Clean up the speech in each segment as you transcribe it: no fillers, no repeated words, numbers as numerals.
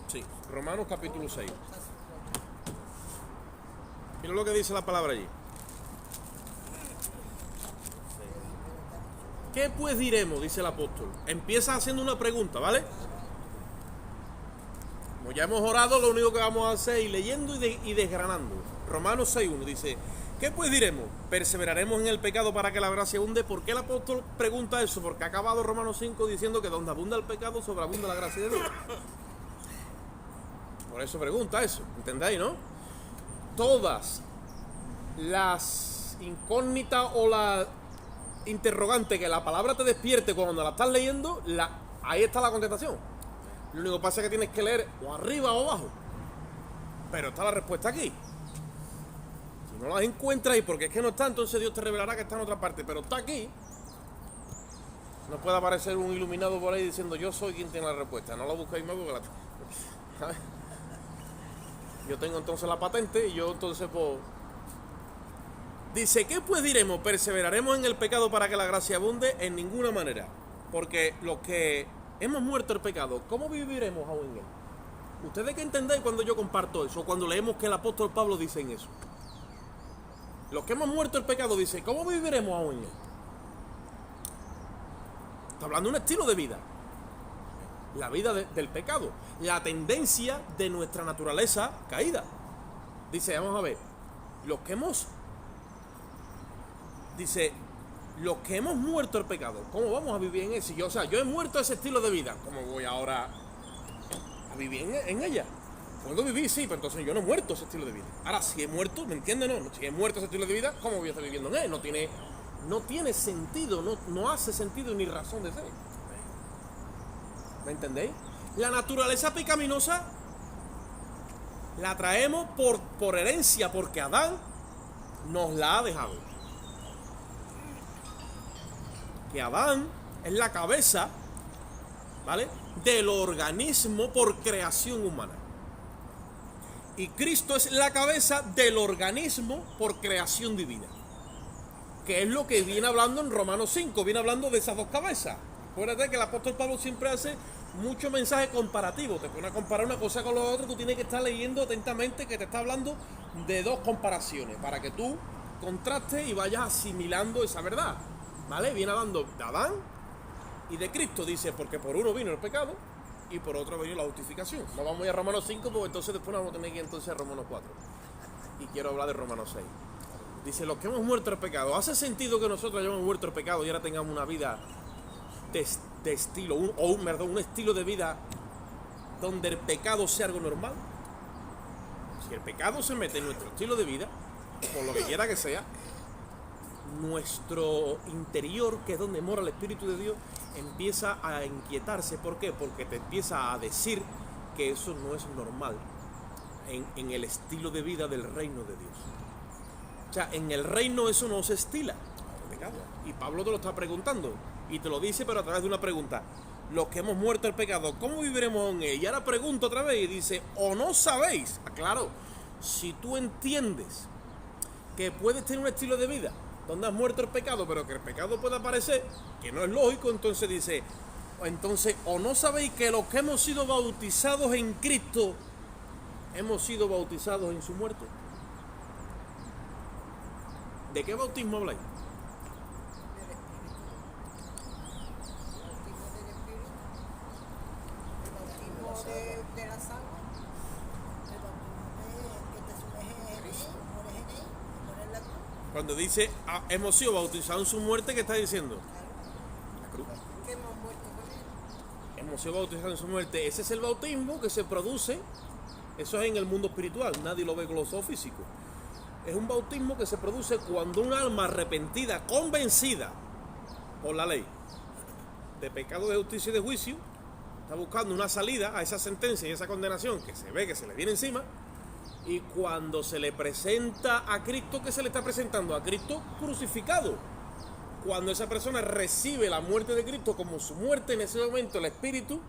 Sí, Romanos capítulo 6. Mira lo que dice la palabra allí. ¿Qué pues diremos? Dice el apóstol. Empieza haciendo una pregunta, ¿vale? Como ya hemos orado, lo único que vamos a hacer es ir leyendo y desgranando. Romanos 6.1 dice: ¿qué pues diremos? ¿Perseveraremos en el pecado para que la gracia abunde? ¿Por qué el apóstol pregunta eso? Porque ha acabado Romanos 5 diciendo que donde abunda el pecado, sobreabunda la gracia de Dios. Por eso pregunta eso, ¿entendéis, no? Todas las incógnitas o las interrogantes que la palabra te despierte cuando la estás leyendo, ahí está la contestación. Lo único que pasa es que tienes que leer o arriba o abajo. Pero está la respuesta aquí. Si no las encuentras y porque es que no está, entonces Dios te revelará que está en otra parte. Pero está aquí. No puede aparecer un iluminado por ahí diciendo: yo soy quien tiene la respuesta. No la buscáis más porque ¿sabes? Yo tengo entonces la patente y yo entonces pues... Dice: ¿qué pues diremos? ¿Perseveraremos en el pecado para que la gracia abunde? En ninguna manera. Porque los que hemos muerto el pecado, ¿cómo viviremos aún en él? ¿Ustedes qué entendéis cuando yo comparto eso? Cuando leemos que el apóstol Pablo dice en eso. Los que hemos muerto el pecado, dice, ¿cómo viviremos aún en él? Está hablando de un estilo de vida. La vida del pecado. La tendencia de nuestra naturaleza caída. Dice, vamos a ver. Los que hemos muerto el pecado, ¿cómo vamos a vivir en eso? Yo he muerto ese estilo de vida. ¿Cómo voy ahora a vivir en ella? Puedo vivir, sí, pero entonces yo no he muerto ese estilo de vida. Ahora, si he muerto, ¿me entiendes? No, si he muerto ese estilo de vida, ¿cómo voy a estar viviendo en él? No tiene sentido, no hace sentido ni razón de ser. ¿Me entendéis? La naturaleza pecaminosa la traemos por herencia, porque Adán nos la ha dejado. Que Adán es la cabeza, ¿vale?, del organismo por creación humana. Y Cristo es la cabeza del organismo por creación divina. Que es lo que viene hablando en Romanos 5, viene hablando de esas dos cabezas. Acuérdate que el apóstol Pablo siempre hace mucho mensaje comparativo. Te pone a comparar una cosa con la otra, tú tienes que estar leyendo atentamente que te está hablando de dos comparaciones, para que tú contrastes y vayas asimilando esa verdad. ¿Vale? Viene hablando de Adán y de Cristo, dice, porque por uno vino el pecado y por otro vino la justificación. No vamos a ir a Romanos 5, porque entonces después vamos a tener que ir entonces a Romanos 4. Y quiero hablar de Romanos 6. Dice, los que hemos muerto el pecado. ¿Hace sentido que nosotros hayamos muerto el pecado y ahora tengamos una vida de estilo, un estilo de vida donde el pecado sea algo normal? Si el pecado se mete en nuestro estilo de vida, por lo que quiera que sea, nuestro interior, que es donde mora el Espíritu de Dios, empieza a inquietarse. ¿Por qué? Porque te empieza a decir que eso no es normal en el estilo de vida del reino de Dios. O sea, en el reino eso no se estila. Y Pablo te lo está preguntando. Y te lo dice, pero a través de una pregunta. Los que hemos muerto el pecado, ¿cómo viviremos en él? Y ahora pregunta otra vez y dice, ¿o no sabéis? Claro, si tú entiendes que puedes tener un estilo de vida donde has muerto el pecado, pero que el pecado puede aparecer, que no es lógico, entonces dice, ¿o no sabéis que los que hemos sido bautizados en Cristo, hemos sido bautizados en su muerte? ¿De qué bautismo habláis? De la sangre, el bautismo que te sumerge en él, mueres en él, mueres en la cruz. Cuando dice hemos sido bautizados en su muerte, ¿qué está diciendo? La cruz. Que hemos muerto con él. Hemos sido bautizados en su muerte. Ese es el bautismo que se produce. Eso es en el mundo espiritual, nadie lo ve con los ojos físicos. Es un bautismo que se produce cuando un alma arrepentida, convencida por la ley de pecado, de justicia y de juicio, está buscando una salida a esa sentencia y esa condenación que se ve que se le viene encima. Y cuando se le presenta a Cristo, ¿qué se le está presentando? A Cristo crucificado. Cuando esa persona recibe la muerte de Cristo como su muerte, en ese momento el Espíritu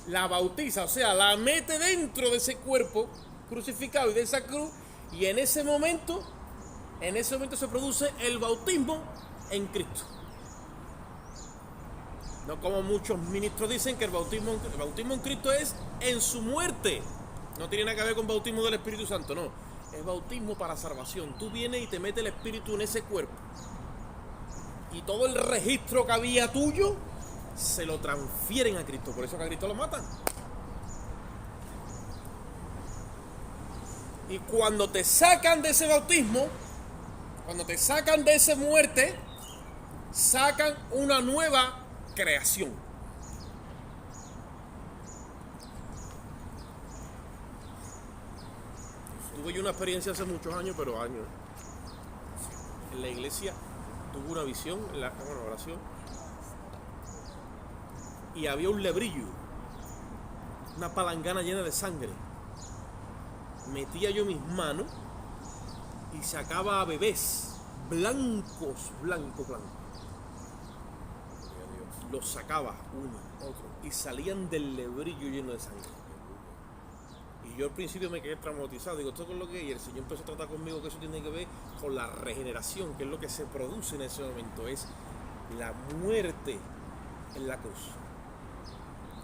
la bautiza, o sea, la mete dentro de ese cuerpo crucificado y de esa cruz, y en ese momento se produce el bautismo en Cristo. No como muchos ministros dicen que el bautismo en Cristo es en su muerte. No tiene nada que ver con bautismo del Espíritu Santo, no. Es bautismo para salvación. Tú vienes y te metes el Espíritu en ese cuerpo. Y todo el registro que había tuyo se lo transfieren a Cristo. Por eso que a Cristo lo matan. Y cuando te sacan de ese bautismo, cuando te sacan de esa muerte, sacan una nueva creación. Tuve yo una experiencia hace muchos años, pero años. En la iglesia tuve una visión, en la oración, y había un lebrillo, una palangana llena de sangre. Metía yo mis manos y sacaba a bebés blancos. Los sacaba uno, otro, y salían del lebrillo lleno de sangre. Y yo al principio me quedé traumatizado, digo, ¿esto es lo que es? Y el Señor empezó a tratar conmigo que eso tiene que ver con la regeneración, que es lo que se produce en ese momento, es la muerte en la cruz.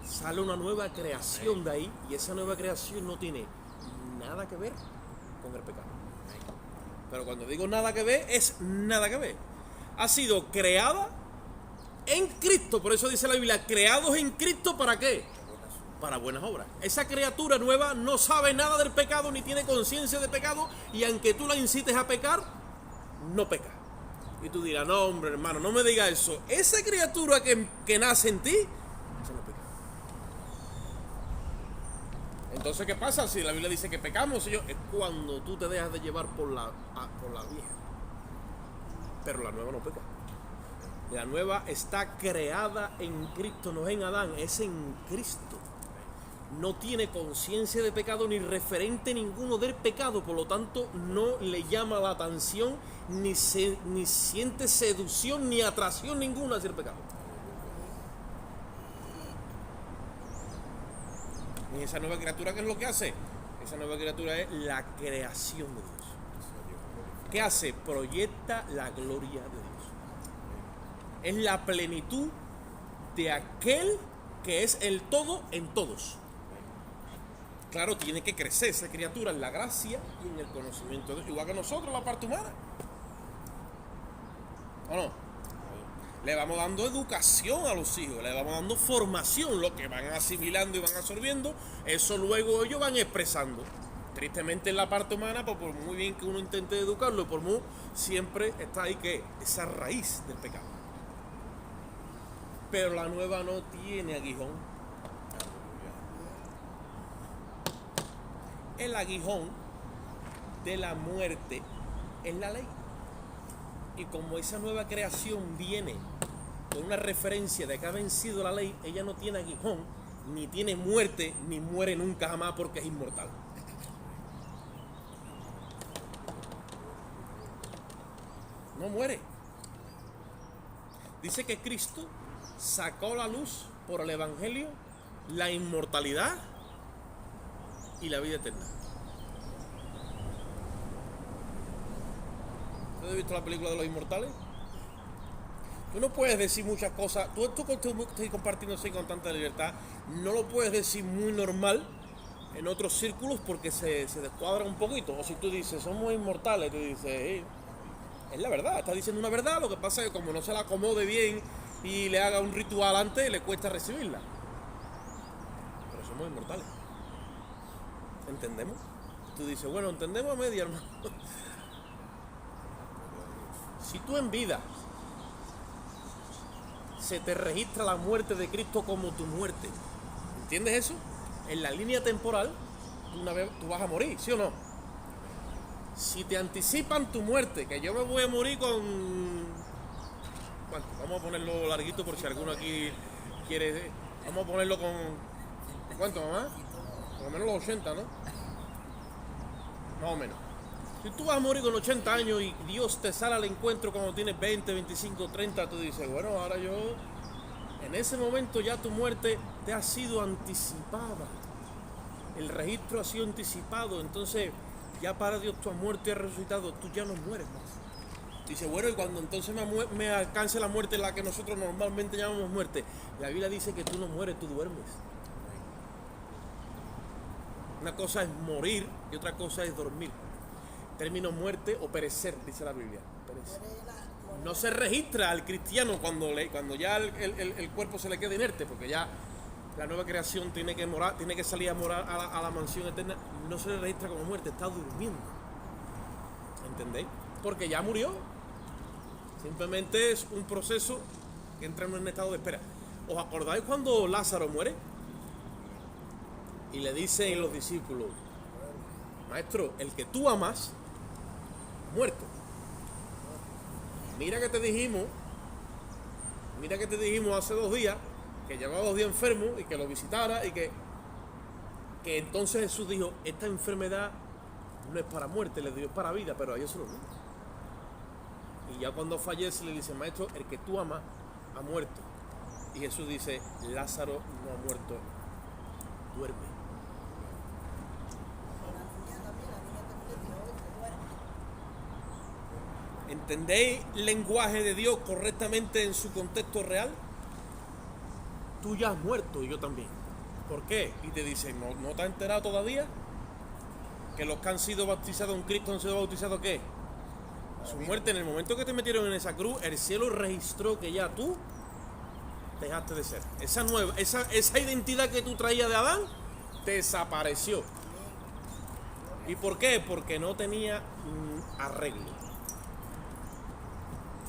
Sale una nueva creación de ahí, y esa nueva creación no tiene nada que ver con el pecado. Pero cuando digo nada que ver, es nada que ver. Ha sido creada en Cristo, por eso dice la Biblia, creados en Cristo, ¿para qué? Para buenas obras. Esa criatura nueva no sabe nada del pecado, ni tiene conciencia de pecado, y aunque tú la incites a pecar, no peca. Y tú dirás, no hombre hermano, no me digas eso. Esa criatura que nace en ti, eso no peca. Entonces, ¿qué pasa? Si la Biblia dice que pecamos, es cuando tú te dejas de llevar por la vieja. Pero la nueva no peca. La nueva está creada en Cristo, no es en Adán, es en Cristo. No tiene conciencia de pecado ni referente ninguno del pecado, por lo tanto no le llama la atención, ni siente seducción ni atracción ninguna hacia el pecado. Y esa nueva criatura, ¿qué es lo que hace? Esa nueva criatura es la creación de Dios. ¿Qué hace? Proyecta la gloria de Dios. Es la plenitud de aquel que es el todo en todos. Claro, tiene que crecer esa criatura en la gracia y en el conocimiento de Dios, igual que nosotros, la parte humana. ¿O no? Le vamos dando educación a los hijos, le vamos dando formación, lo que van asimilando y van absorbiendo, eso luego ellos van expresando. Tristemente en la parte humana, pues por muy bien que uno intente educarlo, por muy siempre está ahí que esa raíz del pecado. Pero la nueva no tiene aguijón. El aguijón de la muerte es la ley. Y como esa nueva creación viene con una referencia de que ha vencido la ley, ella no tiene aguijón, ni tiene muerte, ni muere nunca jamás porque es inmortal. No muere. Dice que Cristo sacó a la luz por el Evangelio la inmortalidad y la vida eterna. ¿Tú has visto la película de los inmortales? Tú no puedes decir muchas cosas. Tú estás compartiendo así con tanta libertad. No lo puedes decir muy normal en otros círculos porque se descuadra un poquito. O si tú dices, somos inmortales, tú dices, es la verdad, está diciendo una verdad. Lo que pasa es que como no se la acomode bien y le haga un ritual antes, le cuesta recibirla. Pero somos inmortales. ¿Entendemos? Tú dices, bueno, entendemos a media, hermano. Si tú en vida se te registra la muerte de Cristo como tu muerte, ¿entiendes eso? En la línea temporal, tú vas a morir, ¿sí o no? Si te anticipan tu muerte, que yo me voy a morir con... ¿Cuánto? Vamos a ponerlo larguito por si alguno aquí quiere... Vamos a ponerlo con... ¿Cuánto, mamá? Por lo menos los 80, ¿no? Más o menos. Si tú vas a morir con 80 años y Dios te sale al encuentro cuando tienes 20, 25, 30, tú dices, bueno, ahora yo... En ese momento ya tu muerte te ha sido anticipada. El registro ha sido anticipado. Entonces, ya para Dios tu muerte ha resucitado. Tú ya no mueres más. Dice, bueno, y cuando entonces me alcance la muerte, la que nosotros normalmente llamamos muerte, la Biblia dice que tú no mueres, tú duermes. Una cosa es morir y otra cosa es dormir. Término muerte o perecer, dice la Biblia. Perecer. No se registra al cristiano cuando ya el cuerpo se le queda inerte, porque ya la nueva creación tiene que salir a morar a la mansión eterna. No se le registra como muerte, está durmiendo. ¿Entendéis? Porque ya murió. Simplemente es un proceso que entra en un estado de espera. ¿Os acordáis cuando Lázaro muere? Y le dicen los discípulos, maestro, el que tú amas, muerto. Mira que te dijimos hace 2 días que llevaba 2 días enfermo y que lo visitara y que entonces Jesús dijo, esta enfermedad no es para muerte, le dio para vida, pero a ellos se lo dio. Y ya cuando fallece le dice, maestro, el que tú amas ha muerto. Y Jesús dice, Lázaro no ha muerto, duerme. ¿Entendéis el lenguaje de Dios correctamente en su contexto real? Tú ya has muerto y yo también. ¿Por qué? Y te dicen, ¿no te has enterado todavía? Que los que han sido bautizados en Cristo han sido bautizados ¿qué? Su muerte. En el momento que te metieron en esa cruz, el cielo registró que ya tú dejaste de ser. Esa identidad que tú traías de Adán desapareció. ¿Y por qué? Porque no tenía arreglo.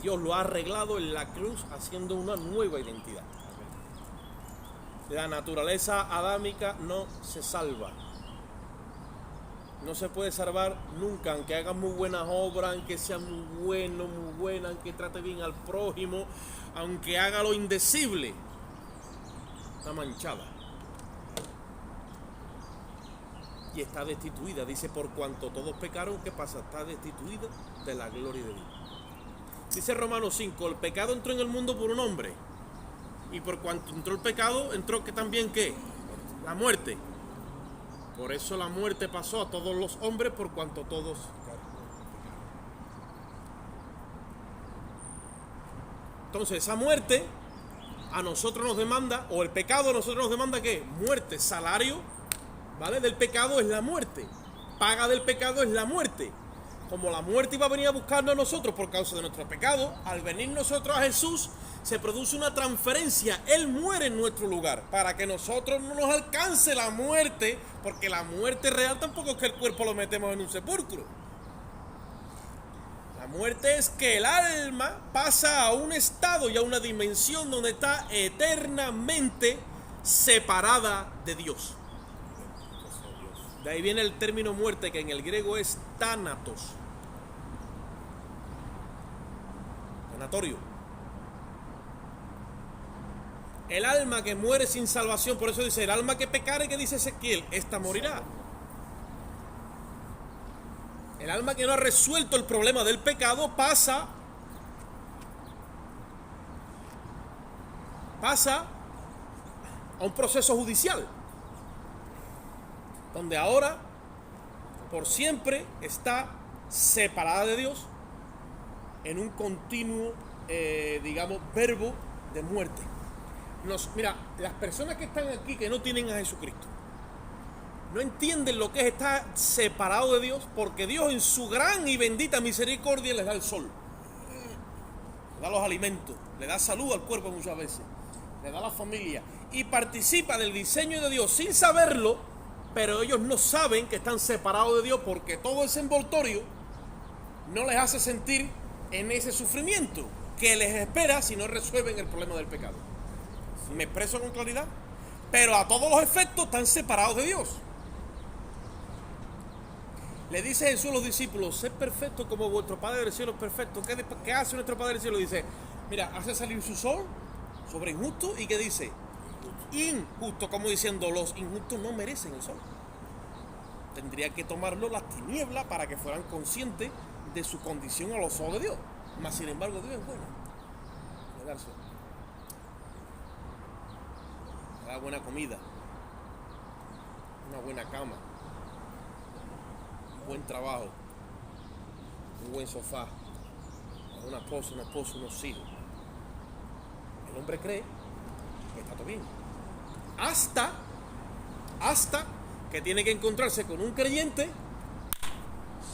Dios lo ha arreglado en la cruz haciendo una nueva identidad. La naturaleza adámica no se salva. No se puede salvar nunca, aunque haga muy buenas obras, aunque sea muy bueno, muy buena, aunque trate bien al prójimo, aunque haga lo indecible. Está manchada. Y está destituida. Dice, por cuanto todos pecaron, ¿qué pasa? Está destituida de la gloria de Dios. Dice Romanos 5, el pecado entró en el mundo por un hombre. Y por cuanto entró el pecado, entró que también ¿qué? La muerte. Por eso la muerte pasó a todos los hombres por cuanto todos. Entonces esa muerte a nosotros nos demanda, o el pecado a nosotros nos demanda ¿qué? Muerte, salario, ¿vale? Del pecado es la muerte. Paga del pecado es la muerte. Como la muerte iba a venir a buscarnos a nosotros por causa de nuestro pecado, al venir nosotros a Jesús, se produce una transferencia. Él muere en nuestro lugar para que nosotros no nos alcance la muerte, porque la muerte real tampoco es que el cuerpo lo metemos en un sepulcro. La muerte es que el alma pasa a un estado y a una dimensión donde está eternamente separada de Dios. De ahí viene el término muerte, que en el griego es thanatos. Tanatorio. El alma que muere sin salvación, por eso dice, el alma que pecare, que dice Ezequiel, esta morirá. El alma que no ha resuelto el problema del pecado pasa a un proceso judicial, donde ahora, por siempre, está separada de Dios en un continuo, verbo de muerte. Mira, las personas que están aquí que no tienen a Jesucristo, no entienden lo que es estar separado de Dios, porque Dios en su gran y bendita misericordia les da el sol, le da los alimentos, le da salud al cuerpo muchas veces, le da la familia, y participa del diseño de Dios sin saberlo, pero ellos no saben que están separados de Dios, porque todo ese envoltorio no les hace sentir en ese sufrimiento que les espera si no resuelven el problema del pecado. ¿Me expreso con claridad? Pero a todos los efectos están separados de Dios. Le dice Jesús a los discípulos, sed perfectos como vuestro Padre del cielo es perfecto. ¿Qué hace nuestro Padre del cielo? Dice, mira, hace salir su sol sobre injustos. ¿Y qué dice? Injusto, como diciendo, los injustos no merecen el sol. Tendría que tomarlo las tinieblas para que fueran conscientes de su condición a los ojos de Dios. Mas sin embargo Dios es bueno. Le da el sol. Le da buena comida, una buena cama, un buen trabajo, un buen sofá, una esposa, unos hijos. El hombre cree que está todo bien. Hasta que tiene que encontrarse con un creyente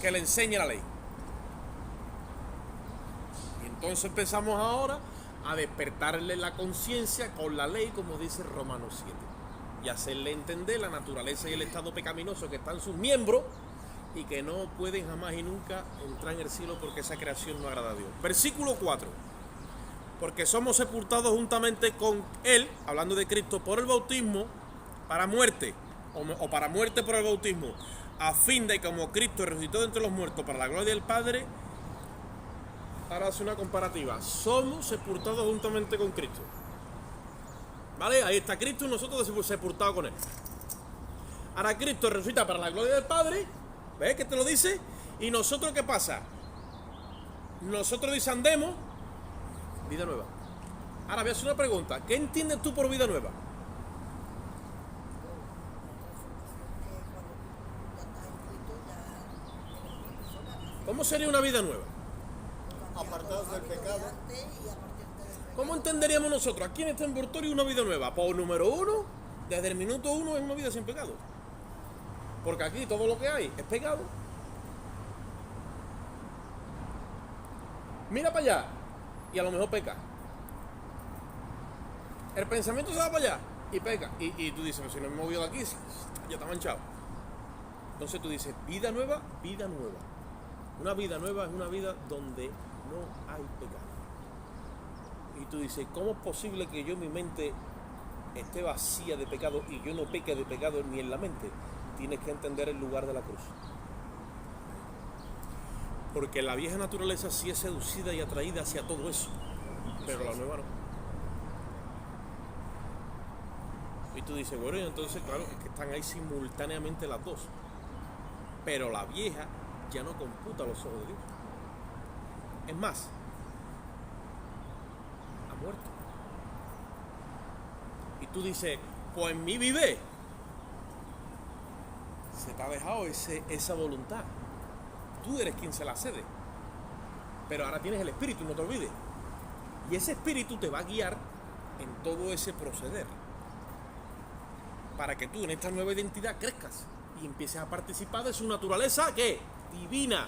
que le enseñe la ley. Y entonces empezamos ahora a despertarle la conciencia con la ley, como dice Romanos 7, y hacerle entender la naturaleza y el estado pecaminoso que están sus miembros y que no pueden jamás y nunca entrar en el cielo porque esa creación no agrada a Dios. Versículo 4. Porque somos sepultados juntamente con Él, hablando de Cristo, por el bautismo para muerte, o para muerte por el bautismo, a fin de que como Cristo resucitó de entre los muertos para la gloria del Padre. Ahora hace una comparativa. Somos sepultados juntamente con Cristo. ¿Vale? Ahí está Cristo y nosotros sepultados con Él. Ahora Cristo resucita para la gloria del Padre. ¿Ves que te lo dice? ¿Y nosotros qué pasa? Nosotros dice andemos vida nueva. Ahora voy a hacer una pregunta. ¿Qué entiendes tú por vida nueva? ¿Cómo sería una vida nueva? Apartados del pecado. ¿Cómo entenderíamos nosotros aquí en este envoltorio una vida nueva? Pues número uno, desde el minuto uno es una vida sin pecado. Porque aquí todo lo que hay es pecado. Mira para allá y a lo mejor peca. El pensamiento se va para allá y peca. Y tú dices, pero si no me he movido de aquí, ya está manchado. Entonces tú dices, vida nueva, vida nueva. Una vida nueva es una vida donde no hay pecado. Y tú dices, ¿cómo es posible que yo, mi mente esté vacía de pecado y yo no peque de pecado ni en la mente? Tienes que entender el lugar de la cruz. Porque la vieja naturaleza sí es seducida y atraída hacia todo eso, pero la nueva no. Y tú dices, bueno, y entonces claro, es que están ahí simultáneamente las dos. Pero la vieja ya no computa los ojos de Dios. Es más, ha muerto. Y tú dices, pues en mí vive. Se te ha dejado esa voluntad. Tú eres quien se la cede. Pero ahora tienes el Espíritu, no te olvides. Y ese Espíritu te va a guiar en todo ese proceder. Para que tú en esta nueva identidad crezcas y empieces a participar de su naturaleza, ¿qué? Divina.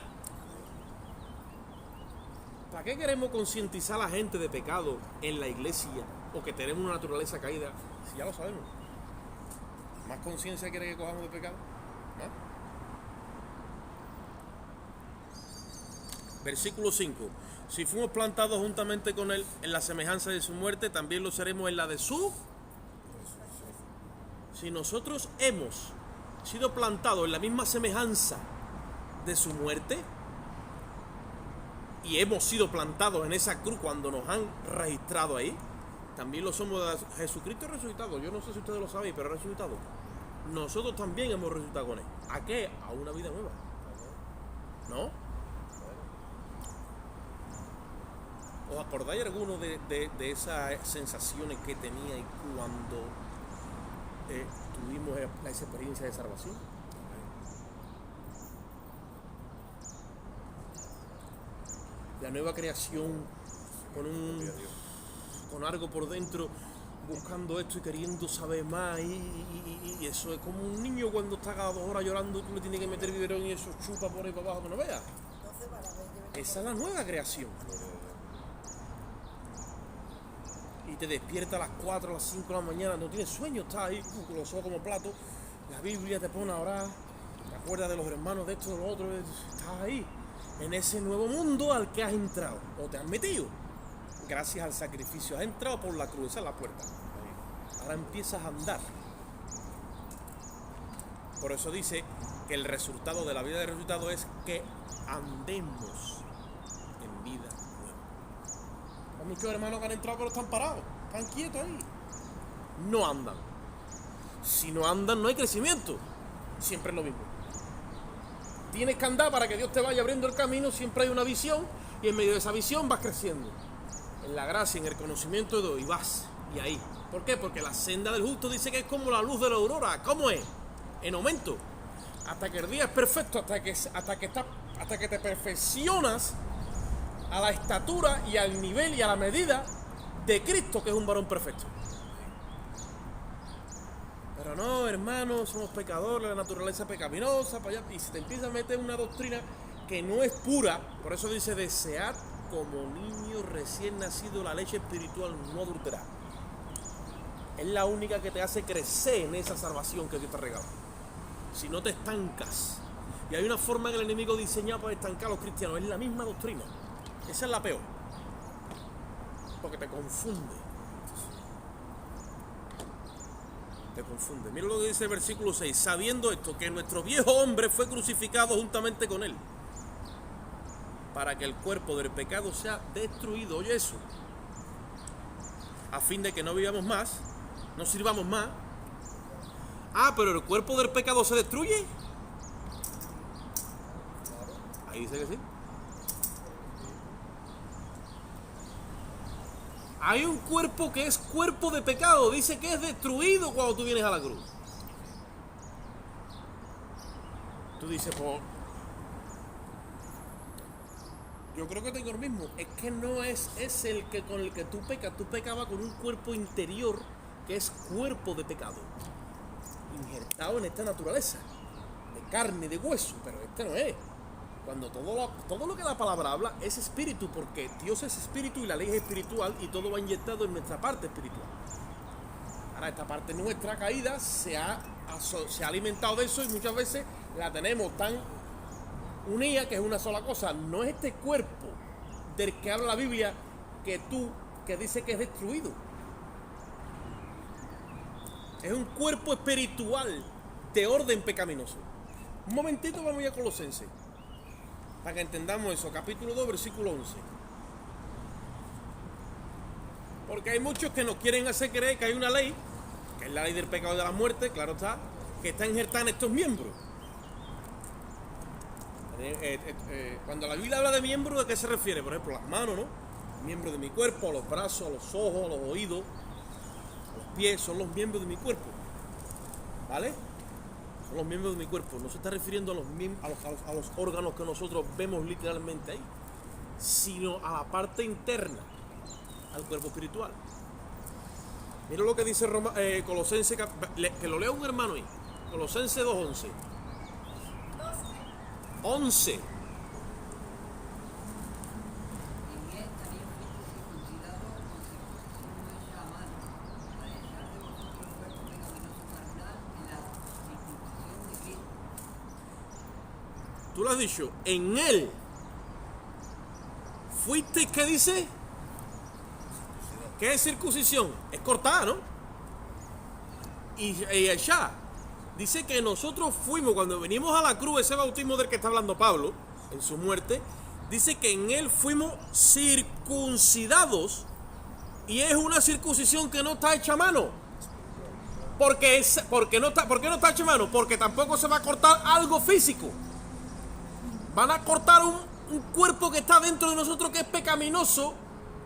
¿Para qué queremos concientizar a la gente de pecado en la iglesia o que tenemos una naturaleza caída? Si ya lo sabemos. ¿Más conciencia quiere que cojamos de pecado? ¿No? Versículo 5. Si fuimos plantados juntamente con Él en la semejanza de su muerte, también lo seremos en la de su. Si nosotros hemos sido plantados en la misma semejanza de su muerte y hemos sido plantados en esa cruz cuando nos han registrado ahí, también lo somos de Jesucristo resucitado. Yo no sé si ustedes lo saben, pero resucitado. Nosotros también hemos resucitado con Él. ¿A qué? A una vida nueva. ¿No? ¿Os acordáis alguno de esas sensaciones que tenía y cuando tuvimos esa experiencia de salvación? La nueva creación con algo por dentro, buscando esto y queriendo saber más, y eso es como un niño cuando está cada 2 horas llorando, tú le tienes que meter biberón y eso chupa por ahí para abajo que no veas. Esa es la nueva creación. Y te despierta a las 4, a las 5 de la mañana, no tienes sueño, estás ahí con los ojos como platos, la Biblia te pone a orar, te acuerdas de los hermanos de esto, de lo otro, estás ahí, en ese nuevo mundo al que has entrado, o te has metido, gracias al sacrificio, has entrado por la cruz, esa es la puerta, ahora empiezas a andar. Por eso dice que el resultado de la vida de resucitado es que andemos en vida. Hay muchos hermanos que han entrado pero están parados, están quietos ahí. No andan. Si no andan no hay crecimiento. Siempre es lo mismo. Tienes que andar para que Dios te vaya abriendo el camino, siempre hay una visión y en medio de esa visión vas creciendo. En la gracia, en el conocimiento de Dios y vas. Y ahí. ¿Por qué? Porque la senda del justo dice que es como la luz de la aurora. ¿Cómo es? En aumento. Hasta que el día es perfecto, hasta que te perfeccionas a la estatura y al nivel y a la medida de Cristo, que es un varón perfecto. Pero no, hermano, somos pecadores, la naturaleza pecaminosa, para allá, y se te empieza a meter una doctrina que no es pura. Por eso dice, desead como niño recién nacido la leche espiritual no adulterada. Es la única que te hace crecer en esa salvación que Dios te regala. Si no te estancas. Y hay una forma que el enemigo diseña para estancar a los cristianos. Es la misma doctrina. Esa es la peor. Porque te confunde. Te confunde. Mira lo que dice el versículo 6. Sabiendo esto, que nuestro viejo hombre fue crucificado juntamente con él, para que el cuerpo del pecado sea destruido. Oye eso. A fin de que no vivamos más, no sirvamos más. Ah, pero el cuerpo del pecado se destruye. Ahí dice que sí. Hay un cuerpo que es cuerpo de pecado. Dice que es destruido cuando tú vienes a la cruz. Tú dices, pues, yo creo que tengo lo mismo. Es que no es el que con el que tú pecas. Tú pecabas con un cuerpo interior que es cuerpo de pecado, injertado en esta naturaleza de carne y de hueso. Pero este no es. Cuando todo lo que la palabra habla es espíritu, porque Dios es espíritu y la ley es espiritual, y todo va inyectado en nuestra parte espiritual. Ahora, esta parte nuestra caída se ha alimentado de eso, y muchas veces la tenemos tan unida que es una sola cosa. No es este cuerpo del que habla la Biblia que dice que es destruido. Es un cuerpo espiritual de orden pecaminoso. Un momentito, vamos a Colosenses, para que entendamos eso. Capítulo 2, versículo 11. Porque hay muchos que nos quieren hacer creer que hay una ley, que es la ley del pecado y de la muerte, claro está, que está injertada en estos miembros. Cuando la Biblia habla de miembros, ¿a qué se refiere? Por ejemplo, las manos, ¿no? Miembros de mi cuerpo, los brazos, los ojos, los oídos, los pies, son los miembros de mi cuerpo. ¿Vale? Son los miembros de mi cuerpo. No se está refiriendo a los órganos que nosotros vemos literalmente ahí, sino a la parte interna, al cuerpo espiritual. Mira lo que dice Colosenses, que lo lea un hermano ahí. Colosenses 2:11. 11. Tú lo has dicho, en él fuiste, ¿qué dice? ¿Qué es circuncisión? Es cortada, ¿no? Y allá dice que nosotros fuimos, cuando venimos a la cruz, ese bautismo del que está hablando Pablo, en su muerte, dice que en él fuimos circuncidados, y es una circuncisión que no está hecha a mano. ¿Por qué no está hecha a mano? Porque tampoco se va a cortar algo físico. Van a cortar un cuerpo que está dentro de nosotros, que es pecaminoso,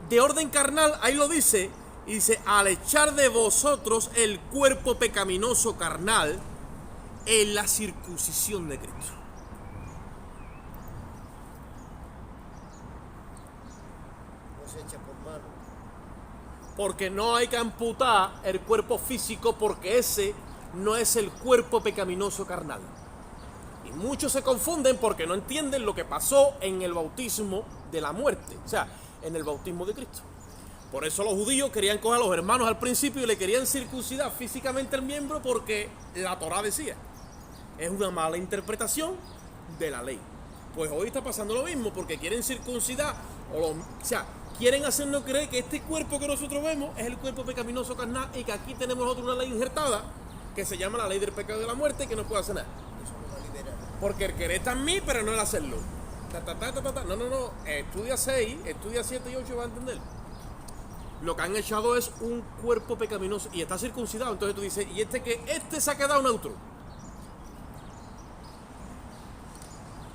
de orden carnal. Ahí lo dice, y dice, al echar de vosotros el cuerpo pecaminoso carnal en la circuncisión de Cristo. No se echa por mano. Porque no hay que amputar el cuerpo físico, porque ese no es el cuerpo pecaminoso carnal. Y muchos se confunden porque no entienden lo que pasó en el bautismo de la muerte, o sea, en el bautismo de Cristo. Por eso los judíos querían coger a los hermanos al principio y le querían circuncidar físicamente el miembro, porque la Torá decía. Es una mala interpretación de la ley. Pues hoy está pasando lo mismo, porque quieren circuncidar, o sea, quieren hacernos creer que este cuerpo que nosotros vemos es el cuerpo pecaminoso carnal, y que aquí tenemos nosotros una ley injertada que se llama la ley del pecado y de la muerte, que no puede hacer nada. Porque el querer está en mí, pero no el hacerlo. No. Estudia 6, estudia 7 y 8 va a entender. Lo que han echado es un cuerpo pecaminoso y está circuncidado. Entonces tú dices, ¿y este se ha quedado neutro?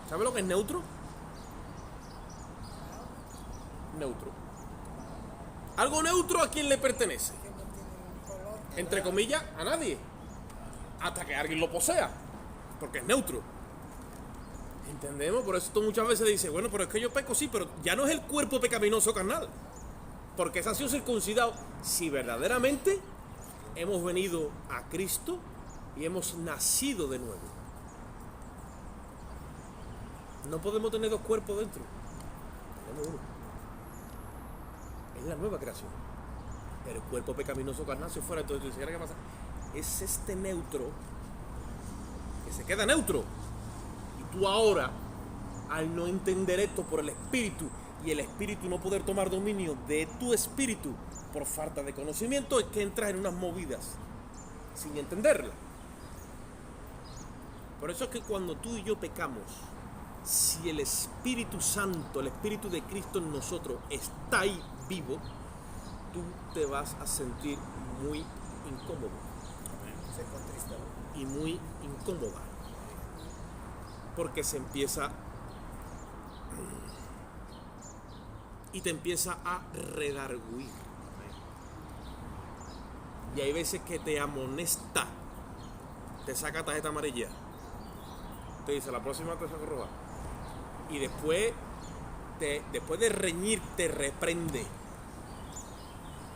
¿Sabes lo que es neutro? Neutro. Algo neutro, ¿a quién le pertenece? Entre comillas, a nadie. Hasta que alguien lo posea, porque es neutro. ¿Entendemos? Por eso tú muchas veces dices, bueno, pero es que yo peco, sí, pero ya no es el cuerpo pecaminoso carnal. Porque ese ha sido circuncidado. Si verdaderamente hemos venido a Cristo y hemos nacido de nuevo. No podemos tener dos cuerpos dentro. Tenemos uno. Es la nueva creación. El cuerpo pecaminoso carnal se fuera. Entonces tú dices, ¿qué pasa? Es este neutro que se queda neutro. Y tú ahora, al no entender esto por el espíritu, y el espíritu no poder tomar dominio de tu espíritu por falta de conocimiento, es que entras en unas movidas sin entenderla. Por eso es que cuando tú y yo pecamos, si el Espíritu Santo, el Espíritu de Cristo en nosotros está ahí vivo, tú te vas a sentir muy incómodo. Se contrista, ¿no? Y muy incómoda. Porque se empieza y te empieza a redarguir. Y hay veces que te amonesta, te saca tarjeta amarilla, te dice la próxima te saco roja, y después de reñir te reprende.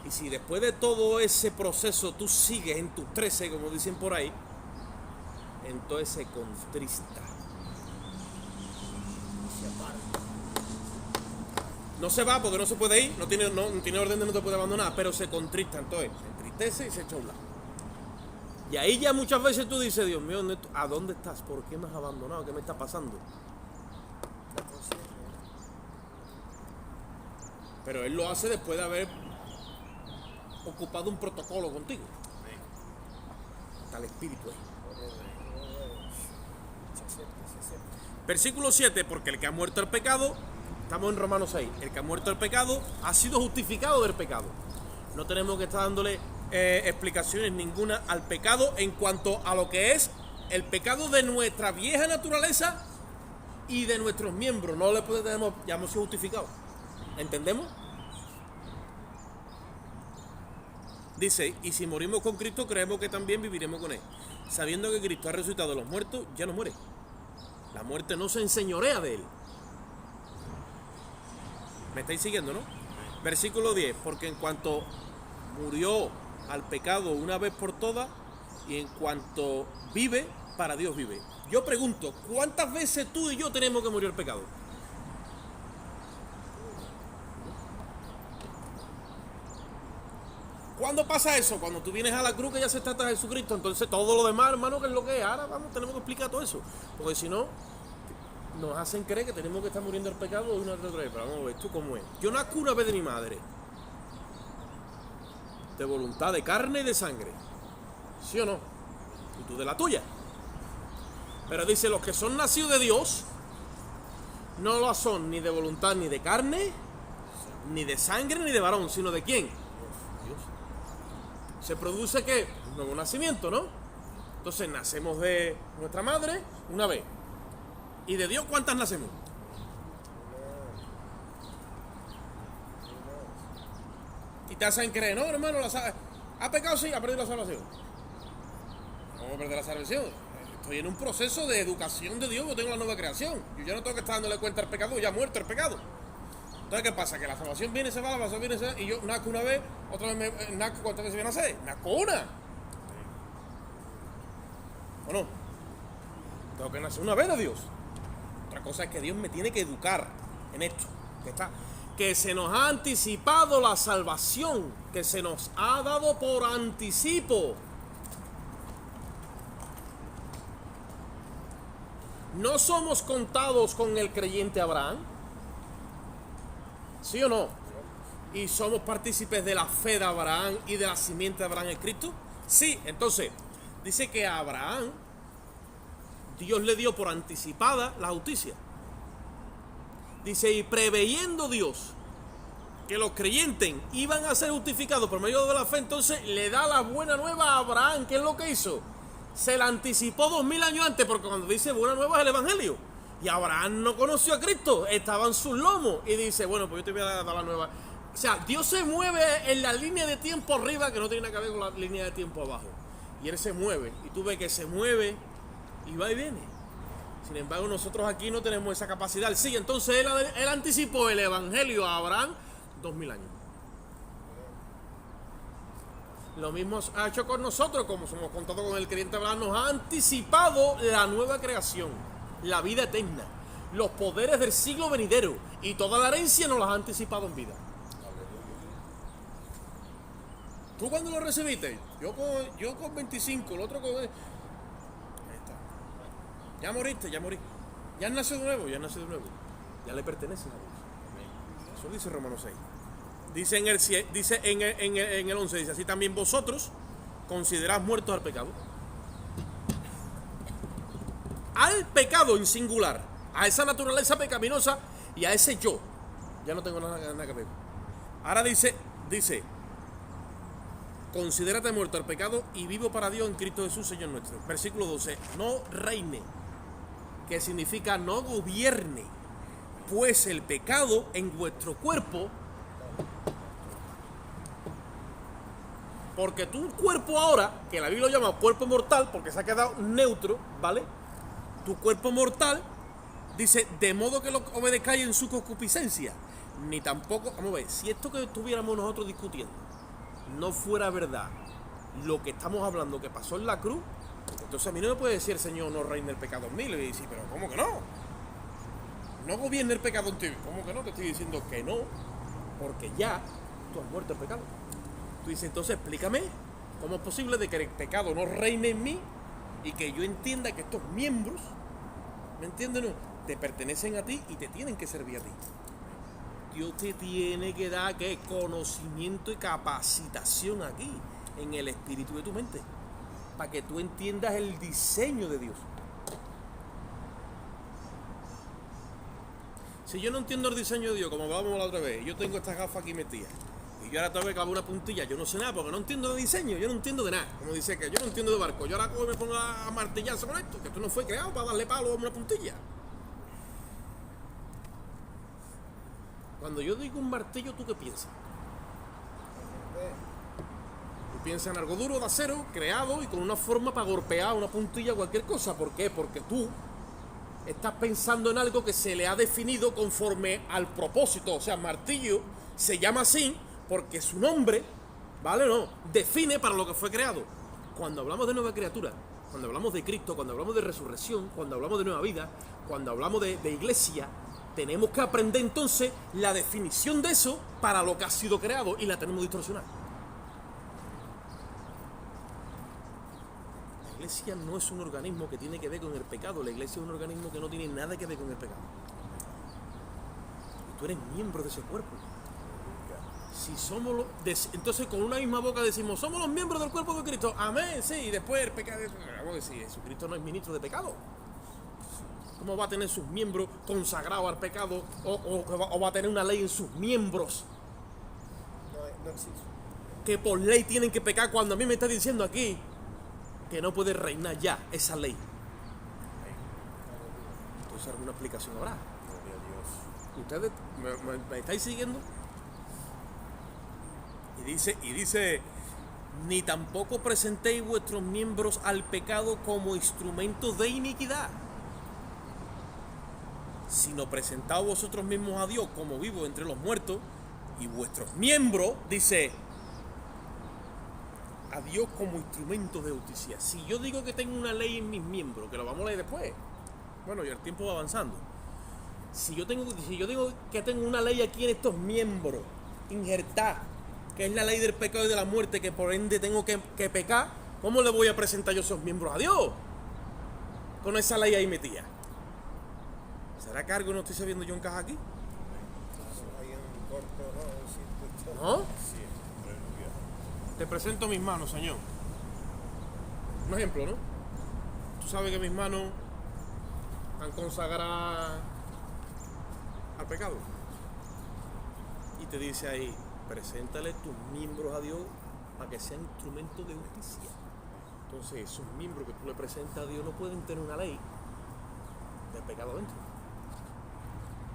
Y si después de todo ese proceso tú sigues en tus 13, como dicen por ahí, entonces se contrista. No se va porque no se puede ir, no tiene orden de no te puede abandonar, pero se contrista, entonces se entristece y se echa a un lado. Y ahí ya muchas veces tú dices, Dios mío, ¿a dónde estás? ¿Por qué me has abandonado? ¿Qué me está pasando? Pero Él lo hace después de haber ocupado un protocolo contigo. Está el Espíritu ahí. Versículo 7, porque el que ha muerto al pecado, estamos en Romanos 6, el que ha muerto al pecado ha sido justificado del pecado. No tenemos que estar dándole explicaciones ninguna al pecado en cuanto a lo que es el pecado de nuestra vieja naturaleza y de nuestros miembros. No le podemos, ya hemos sido justificados. ¿Entendemos? Dice, y si morimos con Cristo, creemos que también viviremos con Él. Sabiendo que Cristo ha resucitado de los muertos, ya no muere. La muerte no se enseñorea de Él. ¿Me estáis siguiendo, no? Versículo 10, porque en cuanto murió al pecado una vez por todas, y en cuanto vive, para Dios vive. Yo pregunto, ¿cuántas veces tú y yo tenemos que morir al pecado? ¿Cuándo pasa eso? Cuando tú vienes a la cruz que ya se trata de Jesucristo. Entonces todo lo demás, hermano, ¿qué es lo que es? Ahora tenemos que explicar todo eso. Porque si no, nos hacen creer que tenemos que estar muriendo al pecado una tras otra vez. Pero vamos a ver, ¿tú cómo es? Yo nací una vez de mi madre. De voluntad, de carne y de sangre. ¿Sí o no? Y tú de la tuya. Pero dice, los que son nacidos de Dios, no lo son ni de voluntad, ni de carne, ni de sangre, ni de varón, sino de quién. Dios. Se produce ¿qué? Un nuevo nacimiento, ¿no? Entonces nacemos de nuestra madre una vez. ¿Y de Dios cuántas nacemos? Y te hacen creer, no, hermano, ha pecado, sí, ha perdido la salvación. ¿Cómo perder la salvación? Estoy en un proceso de educación de Dios, yo tengo la nueva creación. Yo ya no tengo que estar dándole cuenta al pecado, ya ha muerto el pecado. Entonces, ¿qué pasa? Que la salvación viene y se va, la salvación viene y se va, y yo nazco una vez, otra vez nazco, ¿cuántas veces viene a nacer? Nazco una. ¿O no? Tengo que nacer una vez de Dios. Otra cosa es que Dios me tiene que educar en esto. Que se nos ha anticipado la salvación, que se nos ha dado por anticipo. ¿No somos contados con el creyente Abraham? ¿Sí o no? ¿Y somos partícipes de la fe de Abraham y de la simiente de Abraham en Cristo? Sí, entonces, dice que a Abraham Dios le dio por anticipada la justicia. Dice, y preveyendo Dios que los creyentes iban a ser justificados por medio de la fe, entonces le da la buena nueva a Abraham. ¿Qué es lo que hizo? Se la anticipó 2000 años antes, porque cuando dice buena nueva es el evangelio. Y Abraham no conoció a Cristo, estaba en sus lomos. Y dice, bueno, pues yo te voy a dar la nueva. O sea, Dios se mueve en la línea de tiempo arriba, que no tiene nada que ver con la línea de tiempo abajo. Y Él se mueve, y tú ves que se mueve y va y viene. Sin embargo, nosotros aquí no tenemos esa capacidad. Sí, entonces él anticipó el evangelio a Abraham 2000 años. Lo mismo ha hecho con nosotros, como somos contados con el creyente Abraham, nos ha anticipado la nueva creación, la vida eterna, los poderes del siglo venidero, y toda la herencia nos las ha anticipado en vida. ¿Tú cuándo lo recibiste? Yo con 25, el otro con... Ahí está. Ya moriste, ya morí. Ya has nacido de nuevo, ya has nacido de nuevo. Ya le perteneces a Dios. Eso dice Romanos 6. Dice en el 11, dice, así también vosotros considerad muertos al pecado. Al pecado en singular, a esa naturaleza pecaminosa y a ese yo. Ya no tengo nada que ver. Ahora dice, considérate muerto al pecado y vivo para Dios en Cristo Jesús, Señor nuestro. Versículo 12, no reine, que significa no gobierne, pues el pecado en vuestro cuerpo. Porque tu cuerpo ahora, que la Biblia lo llama cuerpo mortal, porque se ha quedado neutro, ¿vale? Tu cuerpo mortal, dice, de modo que lo obedezcáis en su concupiscencia. Ni tampoco, vamos a ver, si esto que estuviéramos nosotros discutiendo no fuera verdad, lo que estamos hablando que pasó en la cruz, entonces a mí no me puede decir el Señor no reine el pecado en mí. Le voy a decir, pero ¿cómo que no? No gobierne el pecado en ti. ¿Cómo que no? Te estoy diciendo que no, porque ya tú has muerto el pecado. Tú dices, entonces explícame cómo es posible de que el pecado no reine en mí y que yo entienda que estos miembros, ¿me entiendes? No, te pertenecen a ti y te tienen que servir a ti. Dios te tiene que dar ¿qué? Conocimiento y capacitación aquí, en el espíritu de tu mente, para que tú entiendas el diseño de Dios. Si yo no entiendo el diseño de Dios, como hablábamos la otra vez, yo tengo estas gafas aquí metidas, y yo ahora tengo que clavar una puntilla, yo no sé nada, porque no entiendo de diseño, yo no entiendo de nada. Como dice que yo no entiendo de barco, yo ahora me pongo a martillarse con esto, que esto no fue creado para darle palo a una puntilla. Cuando yo digo un martillo, ¿tú qué piensas? Tú piensas en algo duro de acero, creado y con una forma para golpear una puntilla o cualquier cosa. ¿Por qué? Porque tú estás pensando en algo que se le ha definido conforme al propósito. O sea, martillo se llama así porque su nombre, ¿vale? No, define para lo que fue creado. Cuando hablamos de nueva criatura, cuando hablamos de Cristo, cuando hablamos de resurrección, cuando hablamos de nueva vida, cuando hablamos de iglesia, tenemos que aprender entonces la definición de eso para lo que ha sido creado y la tenemos distorsionada. La iglesia no es un organismo que tiene que ver con el pecado, la iglesia es un organismo que no tiene nada que ver con el pecado. Y tú eres miembro de ese cuerpo. Si somos entonces con una misma boca decimos, somos los miembros del cuerpo de Cristo, amén, sí, y después el pecado, vamos a decir, Jesucristo no es ministro de pecado. ¿Cómo va a tener sus miembros consagrados al pecado o va a tener una ley en sus miembros? No existe. Que por ley tienen que pecar cuando a mí me está diciendo aquí que no puede reinar ya esa ley. Entonces alguna explicación habrá. ¿Ustedes me estáis siguiendo? Y dice, ni tampoco presentéis vuestros miembros al pecado como instrumentos de iniquidad, sino presentaos vosotros mismos a Dios como vivos entre los muertos, y vuestros miembros, dice, a Dios como instrumento de justicia. Si yo digo que tengo una ley en mis miembros, que lo vamos a leer después, bueno, y el tiempo va avanzando. Si yo digo que tengo una ley aquí en estos miembros, injertada, que es la ley del pecado y de la muerte, que por ende tengo que pecar, ¿cómo le voy a presentar yo esos miembros a Dios? Con esa ley ahí metida. ¿Será que algo no estoy sabiendo yo encaja aquí? Hay un corto, ¿No? Sí, aleluya. Te presento mis manos, Señor. Un ejemplo, ¿no? Tú sabes que mis manos están consagradas al pecado. Y te dice ahí, preséntale tus miembros a Dios para que sean instrumentos de justicia. Entonces, esos miembros que tú le presentas a Dios no pueden tener una ley del pecado dentro.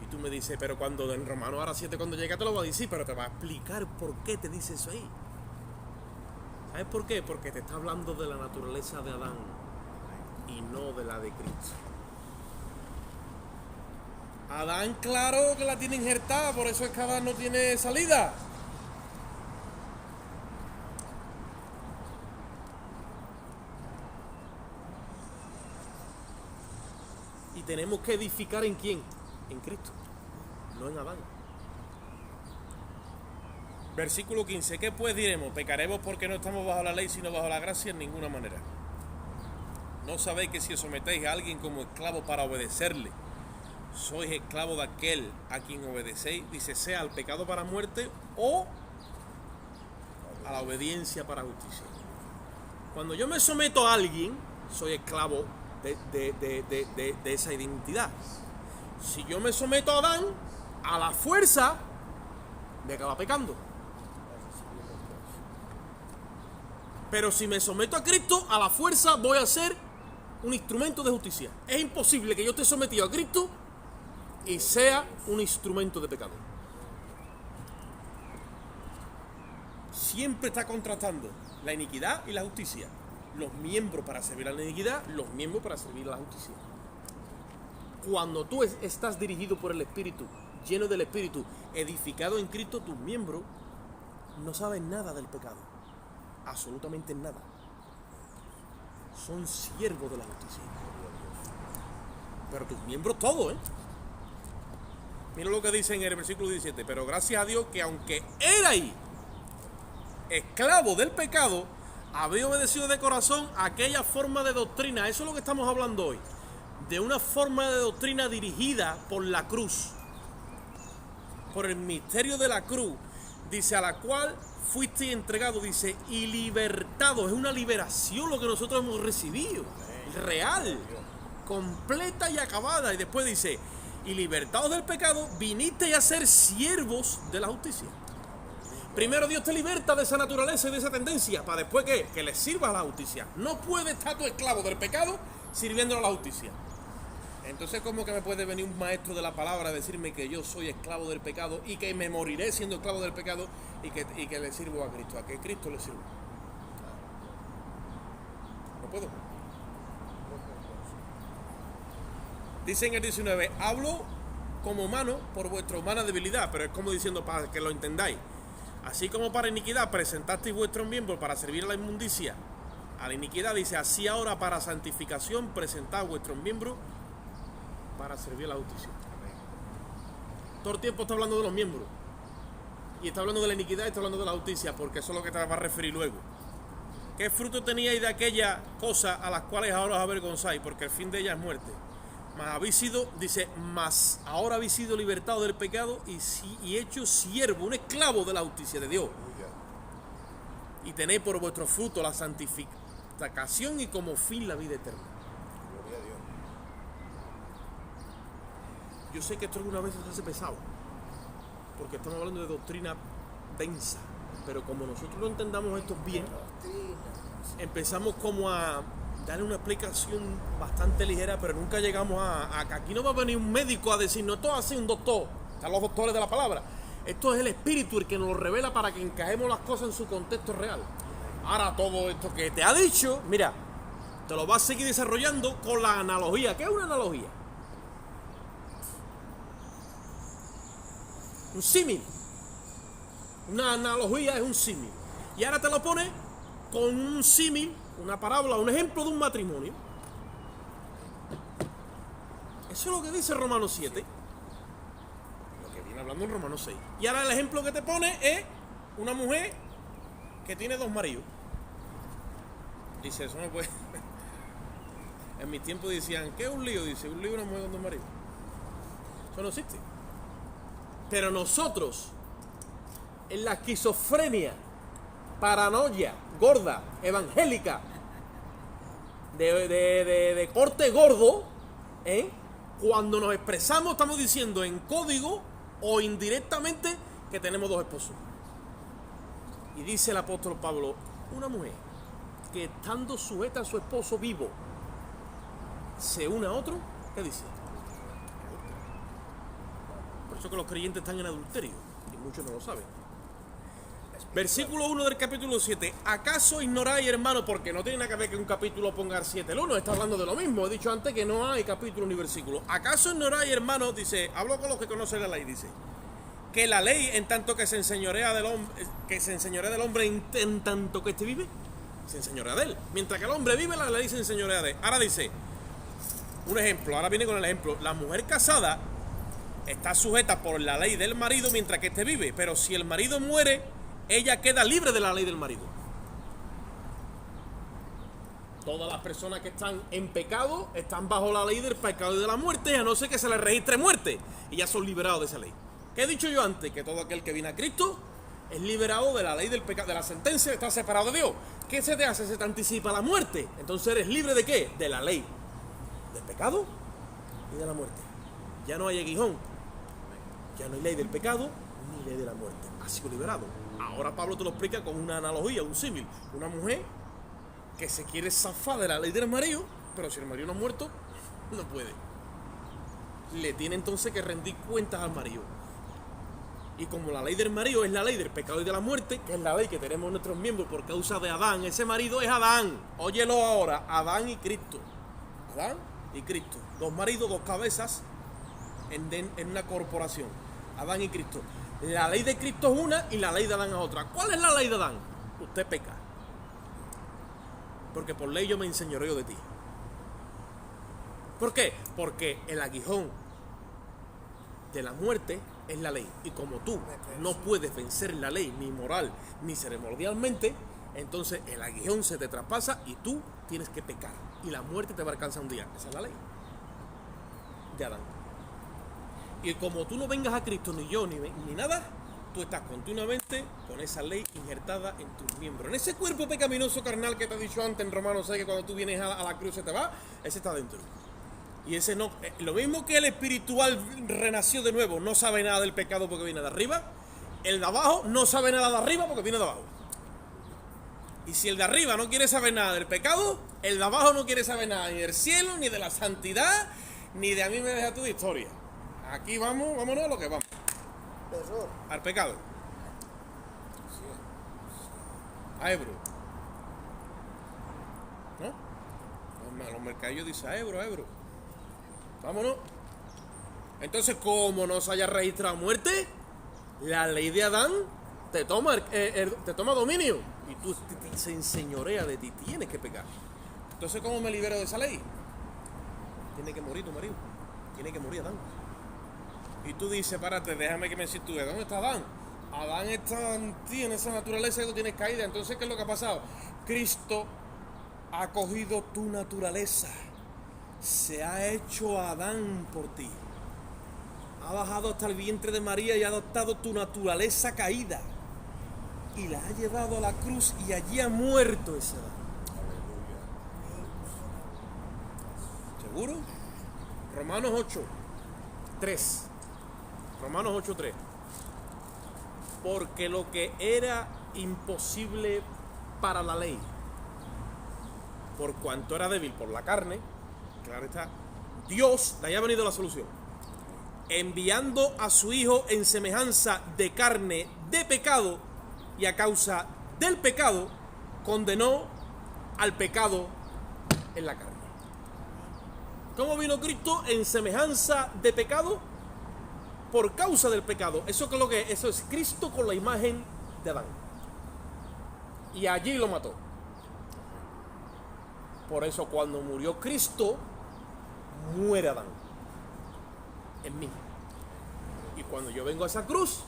Y tú me dices, pero cuando en Romanos ahora 7, cuando llega te lo voy a decir, pero te va a explicar por qué te dice eso ahí. ¿Sabes por qué? Porque te está hablando de la naturaleza de Adán y no de la de Cristo. Adán, claro que la tiene injertada, por eso es que Adán no tiene salida. Y tenemos que edificar ¿en quién? En Cristo, no en Adán. Versículo 15. ¿Qué pues diremos? ¿Pecaremos porque no estamos bajo la ley sino bajo la gracia? En ninguna manera. ¿No sabéis que si os sometéis a alguien como esclavo para obedecerle, sois esclavo de aquel a quien obedecéis? Dice, sea al pecado para muerte o a la obediencia para justicia. Cuando yo me someto a alguien, soy esclavo de esa identidad. Si yo me someto a Adán, a la fuerza, me acaba pecando. Pero si me someto a Cristo, a la fuerza voy a ser un instrumento de justicia. Es imposible que yo esté sometido a Cristo y sea un instrumento de pecado. Siempre está contrastando la iniquidad y la justicia. Los miembros para servir a la iniquidad, los miembros para servir a la justicia. Cuando tú estás dirigido por el Espíritu, lleno del Espíritu, edificado en Cristo, tus miembros no saben nada del pecado. Absolutamente nada. Son siervos de la justicia. Pero tus miembros todos, Mira lo que dice en el versículo 17. Pero gracias a Dios que aunque erais esclavos del pecado, habéis obedecido de corazón aquella forma de doctrina. Eso es lo que estamos hablando hoy. De una forma de doctrina dirigida por la cruz. Por el misterio de la cruz. Dice, a la cual fuiste entregado, dice, y libertado. Es una liberación lo que nosotros hemos recibido. Real. Completa y acabada. Y después dice, y libertados del pecado, viniste a ser siervos de la justicia. Primero Dios te liberta de esa naturaleza y de esa tendencia, para después que le sirva a la justicia. No puedes estar tu esclavo del pecado sirviendo a la justicia. Entonces, ¿cómo que me puede venir un maestro de la palabra a decirme que yo soy esclavo del pecado y que me moriré siendo esclavo del pecado y que le sirvo a Cristo? ¿A qué Cristo le sirvo? No puedo. Dice en el 19, hablo como humano por vuestra humana debilidad, pero es como diciendo para que lo entendáis. Así como para iniquidad presentasteis vuestros miembros para servir a la inmundicia, a la iniquidad, dice, así ahora para santificación presentad vuestros miembros para servir a la justicia. Todo el tiempo está hablando de los miembros. Y está hablando de la iniquidad y está hablando de la justicia, porque eso es lo que te va a referir luego. ¿Qué fruto teníais de aquella cosa a las cuales ahora os avergonzáis? Porque el fin de ella es muerte. Mas habéis sido, dice, mas ahora habéis sido libertados del pecado y hechos siervo, un esclavo de la justicia de Dios. Y tenéis por vuestro fruto la santificación y como fin la vida eterna. Gloria a Dios. Yo sé que esto alguna vez se hace pesado, porque estamos hablando de doctrina densa, pero como nosotros no entendamos esto bien, empezamos como a darle una explicación bastante ligera, pero nunca llegamos a que aquí no va a venir un médico a decirnos, esto hace un doctor, están los doctores de la palabra. Esto es el Espíritu el que nos lo revela para que encajemos las cosas en su contexto real. Ahora todo esto que te ha dicho, mira, te lo vas a seguir desarrollando con la analogía. ¿Qué es una analogía? Un símil. Una analogía es un símil. Y ahora te lo pone con un símil, una parábola, un ejemplo de un matrimonio. Eso es lo que dice Romanos 7. Lo que viene hablando en Romanos 6. Y ahora el ejemplo que te pone es una mujer que tiene dos maridos. Dice, eso no puede. En mi tiempo decían, ¿qué es un lío? Dice, un lío es una mujer con dos maridos. Eso no existe. Pero nosotros, en la esquizofrenia, paranoia, gorda, evangélica, de corte gordo, cuando nos expresamos estamos diciendo en código o indirectamente que tenemos dos esposos. Y dice el apóstol Pablo, una mujer que estando sujeta a su esposo vivo se une a otro, ¿qué dice? Por eso que los creyentes están en adulterio y muchos no lo saben. Versículo 1 del capítulo 7. ¿Acaso ignoráis, hermano? Porque no tiene nada que ver que un capítulo ponga el 7 el 1. Está hablando de lo mismo. He dicho antes que no hay capítulo ni versículo. ¿Acaso ignoráis, hermano? Dice, hablo con los que conocen la ley, dice. Que la ley, en tanto que se enseñorea del hombre, en tanto que este vive, se enseñorea de él. Mientras que el hombre vive, la ley se enseñorea de él. Ahora dice, un ejemplo, ahora viene con el ejemplo. La mujer casada está sujeta por la ley del marido mientras que este vive. Pero si el marido muere, ella queda libre de la ley del marido. Todas las personas que están en pecado están bajo la ley del pecado y de la muerte, a no ser que se les registre muerte, y ya son liberados de esa ley. ¿Qué he dicho yo antes? Que todo aquel que viene a Cristo es liberado de la ley del pecado, de la sentencia, está separado de Dios. ¿Qué se te hace? Se te anticipa la muerte. Entonces eres libre ¿de qué? De la ley del pecado y de la muerte. Ya no hay aguijón, ya no hay ley del pecado ni ley de la muerte. Ha sido liberado. Ahora Pablo te lo explica con una analogía, un símil. Una mujer que se quiere zafar de la ley del marido, pero si el marido no ha muerto, no puede. Le tiene entonces que rendir cuentas al marido. Y como la ley del marido es la ley del pecado y de la muerte, que es la ley que tenemos en nuestros miembros por causa de Adán, ese marido es Adán. Óyelo ahora, Adán y Cristo. Adán y Cristo. Dos maridos, dos cabezas en una corporación. Adán y Cristo. La ley de Cristo es una y la ley de Adán es otra. ¿Cuál es la ley de Adán? Usted peca. Porque por ley yo me enseñoreo de ti. ¿Por qué? Porque el aguijón de la muerte es la ley. Y como tú no puedes vencer la ley, ni moral, ni ceremonialmente, entonces el aguijón se te traspasa y tú tienes que pecar. Y la muerte te va a alcanzar un día. Esa es la ley de Adán. Y como tú no vengas a Cristo, ni yo, ni nada, tú estás continuamente con esa ley injertada en tus miembros. En ese cuerpo pecaminoso carnal que te he dicho antes en Romanos 6, que cuando tú vienes a la cruz se te va, ese está dentro. Y ese no, lo mismo que el espiritual renació de nuevo, no sabe nada del pecado porque viene de arriba, el de abajo no sabe nada de arriba porque viene de abajo. Y si el de arriba no quiere saber nada del pecado, el de abajo no quiere saber nada ni del cielo, ni de la santidad, ni de a mí me deja tu historia. Aquí vámonos a lo que vamos. Error. Al pecado. A Ebro. ¿No? Los mercadillos dicen a Ebro. Vámonos. Entonces, como no se haya registrado muerte, la ley de Adán te toma dominio. Y tú se enseñorea de ti. Tienes que pecar. Entonces, ¿cómo me libero de esa ley? Tiene que morir tu marido. Tiene que morir Adán. Y tú dices, párate, déjame que me sitúe. ¿Dónde está Adán? Adán está en ti, en esa naturaleza que tú tienes caída. Entonces, ¿qué es lo que ha pasado? Cristo ha cogido tu naturaleza. Se ha hecho Adán por ti. Ha bajado hasta el vientre de María y ha adoptado tu naturaleza caída. Y la ha llevado a la cruz y allí ha muerto ese Adán. ¿Seguro? Romanos 8:3. Romanos 8:3. Porque lo que era imposible para la ley, por cuanto era débil por la carne, claro está, Dios, de ahí ha venido la solución, enviando a su Hijo en semejanza de carne de pecado, y a causa del pecado, condenó al pecado en la carne. ¿Cómo vino Cristo? En semejanza de pecado, por causa del pecado. ¿Eso qué es lo que es? Eso es Cristo con la imagen de Adán. Y allí lo mató. Por eso cuando murió Cristo, muere Adán en mí. Y cuando yo vengo a esa cruz,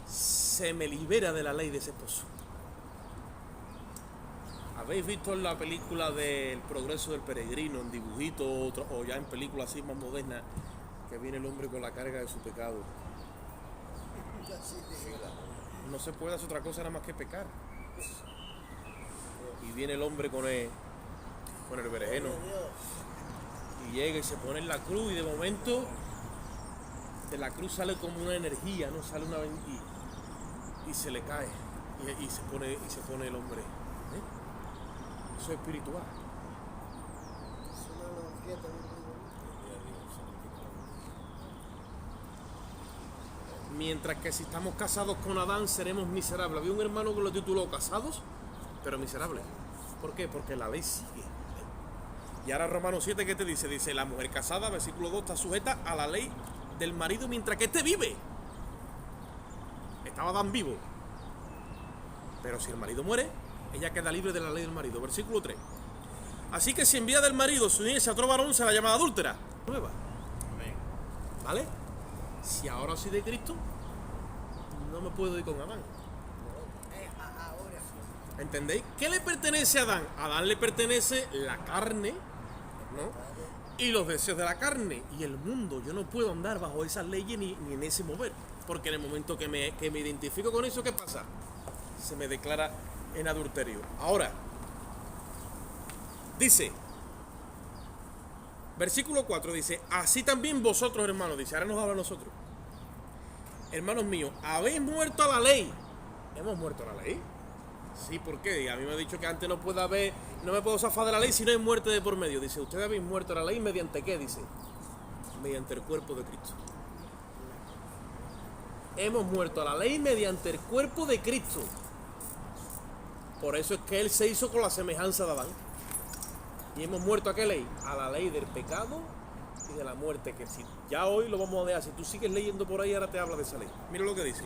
se me libera de la ley de ese pozo. ¿Habéis visto en la película del progreso del peregrino, en dibujitos o ya en películas así más modernas, que viene el hombre con la carga de su pecado? No se puede hacer otra cosa nada más que pecar. Y viene el hombre con el berenjeno y llega y se pone en la cruz, y de momento de la cruz sale como una energía, no sale una y se le cae y se pone el hombre. Eso es espiritual. Es una analogía también muy bonita. mientras que si estamos casados con Adán seremos miserables. Había un hermano que lo tituló Casados, pero miserables. ¿Por qué? Porque la ley sigue. Y ahora Romanos 7, ¿qué te dice? Dice, la mujer casada, versículo 2, está sujeta a la ley del marido mientras que éste vive. Estaba Adán vivo. Pero si el marido muere, ella queda libre de la ley del marido. Versículo 3. Así que si envía del marido su uniese a otro varón, se la llama adúltera. Nueva. ¿Vale? Si ahora soy de Cristo, no me puedo ir con Adán. Ahora sí. ¿Entendéis? ¿Qué le pertenece a Adán? A Adán le pertenece la carne, ¿no? Y los deseos de la carne y el mundo. Yo no puedo andar bajo esas leyes ni en ese mover. Porque en el momento que me identifico con eso, ¿qué pasa? Se me declara en adulterio. Ahora, dice, versículo 4 dice, así también vosotros, hermanos, dice, ahora nos habla a nosotros. Hermanos míos, habéis muerto a la ley. ¿Hemos muerto a la ley? Sí, ¿por qué? A mí me ha dicho que antes no me puedo zafar de la ley si no hay muerte de por medio. Dice, ustedes habéis muerto a la ley mediante ¿qué? Dice, mediante el cuerpo de Cristo. Hemos muerto a la ley mediante el cuerpo de Cristo. Por eso es que Él se hizo con la semejanza de Adán. Y hemos muerto ¿a qué ley? A la ley del pecado y de la muerte. Que si ya hoy lo vamos a dejar. Si tú sigues leyendo por ahí, ahora te habla de esa ley. Mira lo que dice.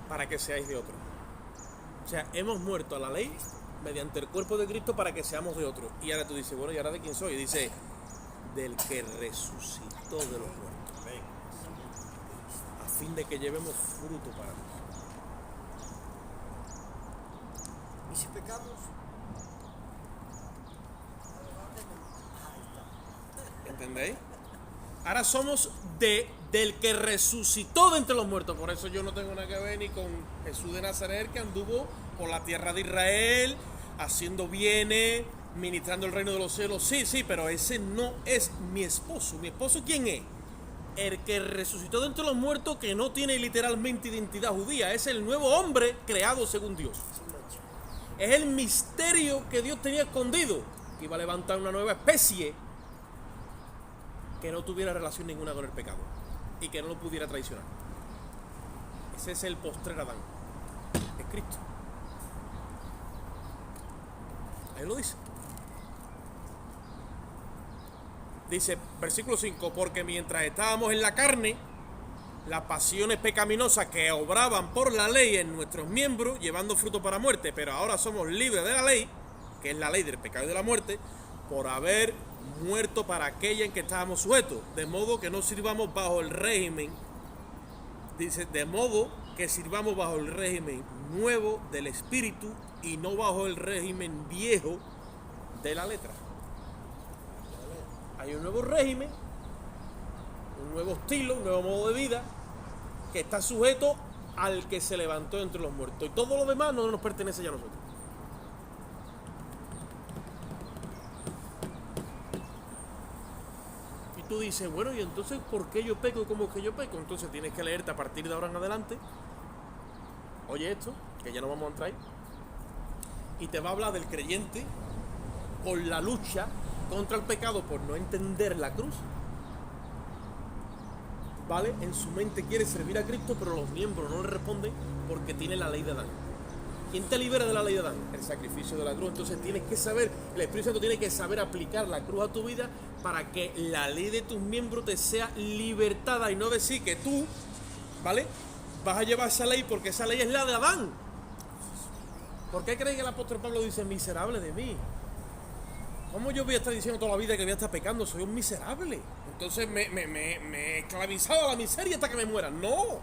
Para que seáis de otro. O sea, hemos muerto a la ley mediante el cuerpo de Cristo para que seamos de otro. Y ahora tú dices, bueno, ¿y ahora de quién soy? Y dice, del que resucitó de los muertos. A fin de que llevemos fruto para Dios. Mis pecados. ¿Entendéis? Ahora somos del que resucitó de entre los muertos. Por eso yo no tengo nada que ver ni con Jesús de Nazaret, que anduvo por la tierra de Israel, haciendo bienes, ministrando el reino de los cielos. Sí, pero ese no es mi esposo. ¿Mi esposo quién es? El que resucitó de entre los muertos, que no tiene literalmente identidad judía. Es el nuevo hombre creado según Dios. Es el misterio que Dios tenía escondido, que iba a levantar una nueva especie que no tuviera relación ninguna con el pecado y que no lo pudiera traicionar. Ese es el postrer Adán. Es Cristo. Ahí lo dice. Dice, versículo 5, porque mientras estábamos en la carne, las pasiones pecaminosas que obraban por la ley en nuestros miembros, llevando fruto para muerte, pero ahora somos libres de la ley, que es la ley del pecado y de la muerte, por haber muerto para aquella en que estábamos sujetos, de modo que no sirvamos bajo el régimen, dice, de modo que sirvamos bajo el régimen nuevo del espíritu y no bajo el régimen viejo de la letra. Hay un nuevo régimen, un nuevo estilo, un nuevo modo de vida que está sujeto al que se levantó entre los muertos, y todo lo demás no nos pertenece ya a nosotros. Y tú dices, bueno, ¿y entonces por qué yo peco y cómo es que yo peco? Entonces tienes que leerte a partir de ahora en adelante, oye esto, que ya no vamos a entrar ahí, y te va a hablar del creyente con la lucha contra el pecado por no entender la cruz. ¿Vale? En su mente quiere servir a Cristo, pero los miembros no le responden porque tiene la ley de Adán. ¿Quién te libera de la ley de Adán? El sacrificio de la cruz. Entonces tienes que saber, el Espíritu Santo tiene que saber aplicar la cruz a tu vida para que la ley de tus miembros te sea libertada y no decir que tú, ¿vale?, vas a llevar esa ley porque esa ley es la de Adán. ¿Por qué crees que el apóstol Pablo dice, miserable de mí? ¿Cómo yo voy a estar diciendo toda la vida que voy a estar pecando? Soy un miserable. Entonces me he esclavizado a la miseria hasta que me muera. ¡No!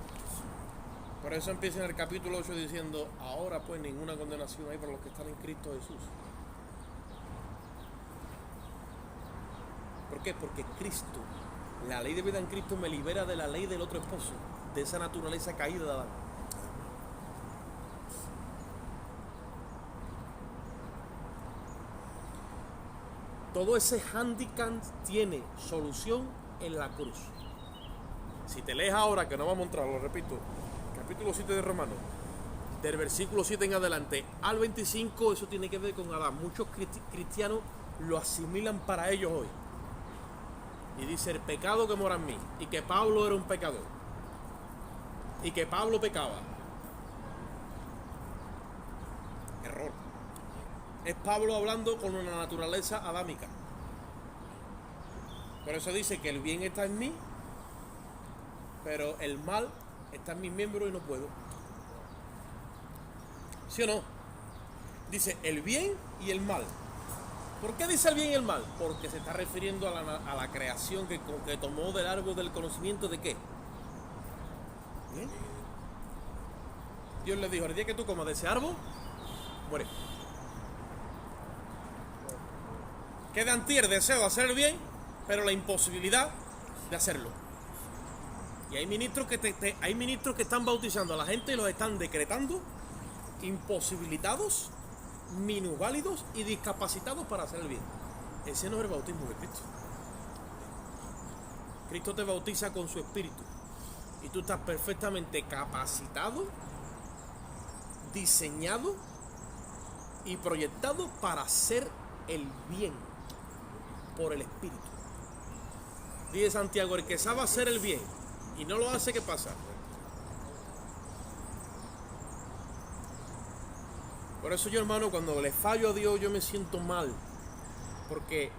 Por eso empieza en el capítulo 8 diciendo, ahora pues ninguna condenación hay para los que están en Cristo Jesús. ¿Por qué? Porque Cristo, la ley de vida en Cristo me libera de la ley del otro esposo, de esa naturaleza caída de Adán. Todo ese hándicap tiene solución en la cruz. Si te lees ahora, que no vamos a entrar, lo repito, capítulo 7 de Romanos, del versículo 7 en adelante al 25, eso tiene que ver con Adán. Muchos cristianos lo asimilan para ellos hoy. Y dice, el pecado que mora en mí, y que Pablo era un pecador. y que Pablo pecaba. Error. Es Pablo hablando con una naturaleza adámica. Por eso dice que el bien está en mí, pero el mal está en mis miembros y no puedo. ¿Sí o no? Dice el bien y el mal. ¿Por qué dice el bien y el mal? Porque se está refiriendo a la creación que tomó del árbol del conocimiento de qué. ¿Bien? Dios le dijo, el día que tú comas de ese árbol, muere. Queda en ti el deseo de hacer el bien, pero la imposibilidad de hacerlo. Y hay ministros que están bautizando a la gente y los están decretando imposibilitados, minusválidos y discapacitados para hacer el bien. Ese no es el bautismo de Cristo. Cristo te bautiza con su espíritu y tú estás perfectamente capacitado, diseñado y proyectado para hacer el bien por el espíritu. Dice Santiago, el que sabe hacer el bien y no lo hace, ¿qué pasa? Por eso yo, hermano, cuando le fallo a Dios, yo me siento mal, porque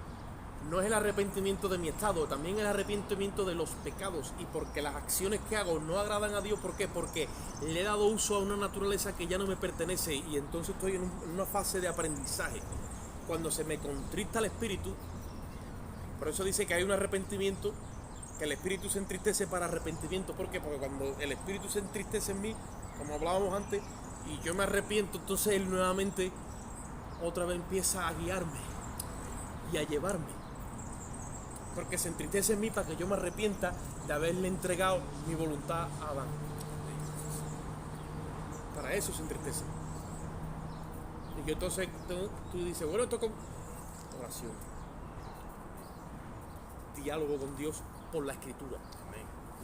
no es el arrepentimiento de mi estado, también el arrepentimiento de los pecados, y porque las acciones que hago no agradan a Dios. ¿Por qué? Porque le he dado uso a una naturaleza que ya no me pertenece, y entonces estoy en una fase de aprendizaje. Cuando se me contrista el espíritu, por eso dice que hay un arrepentimiento, que el espíritu se entristece para arrepentimiento. ¿Por qué? Porque cuando el espíritu se entristece en mí, como hablábamos antes, y yo me arrepiento, entonces él nuevamente otra vez empieza a guiarme y a llevarme, porque se entristece en mí para que yo me arrepienta de haberle entregado mi voluntad a Adán. Para eso se entristece. Y que entonces tú dices, bueno, esto con oración, diálogo con Dios por la escritura.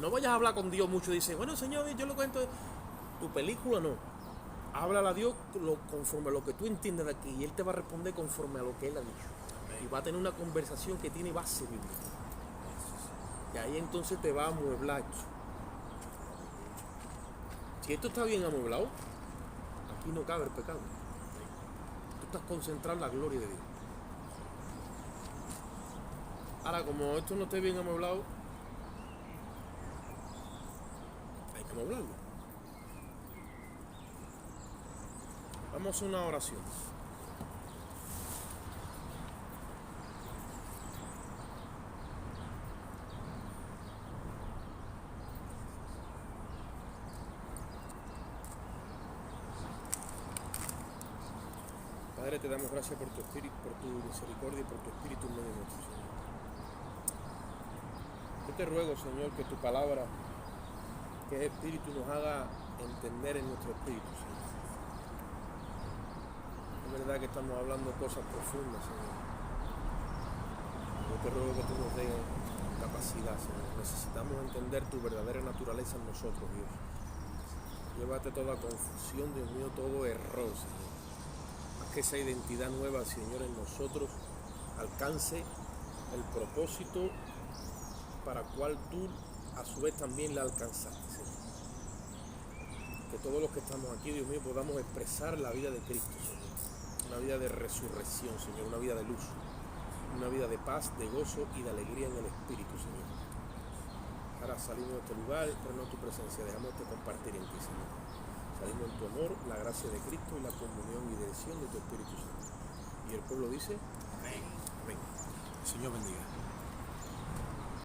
No vayas a hablar con Dios mucho y dices, bueno, Señor, yo lo cuento. Tu película no. Háblale a Dios conforme a lo que tú entiendes de aquí, y Él te va a responder conforme a lo que Él ha dicho. Y va a tener una conversación que tiene base bíblica. Y ahí entonces te va a amueblar esto. Si esto está bien amueblado, aquí no cabe el pecado. Tú estás concentrado en la gloria de Dios. Ahora, como esto no esté bien amueblado, hay que amueblarlo. Vamos a una oración. Padre, te damos gracias por tu espíritu, por tu misericordia y por tu espíritu en medio de nosotros, Señor. Yo te ruego, Señor, que tu palabra, que es espíritu, nos haga entender en nuestro espíritu, Señor. Es verdad que estamos hablando cosas profundas, Señor. Yo te ruego que tú nos des capacidad, Señor. Necesitamos entender tu verdadera naturaleza en nosotros, Dios. Llévate toda confusión, Dios mío, todo error, Señor. Haz que esa identidad nueva, Señor, en nosotros alcance el propósito para cual tú a su vez también la alcanzaste, Señor. Que todos los que estamos aquí, Dios mío, podamos expresar la vida de Cristo, Señor. Una vida de resurrección, Señor, una vida de luz, una vida de paz, de gozo y de alegría en el Espíritu, Señor. Ahora salimos de este lugar, pero no tu presencia, dejamos de compartir en ti, Señor. Salimos en tu amor, la gracia de Cristo y la comunión y dirección de tu Espíritu Santo. Y el pueblo dice, amén. Amén. El Señor bendiga.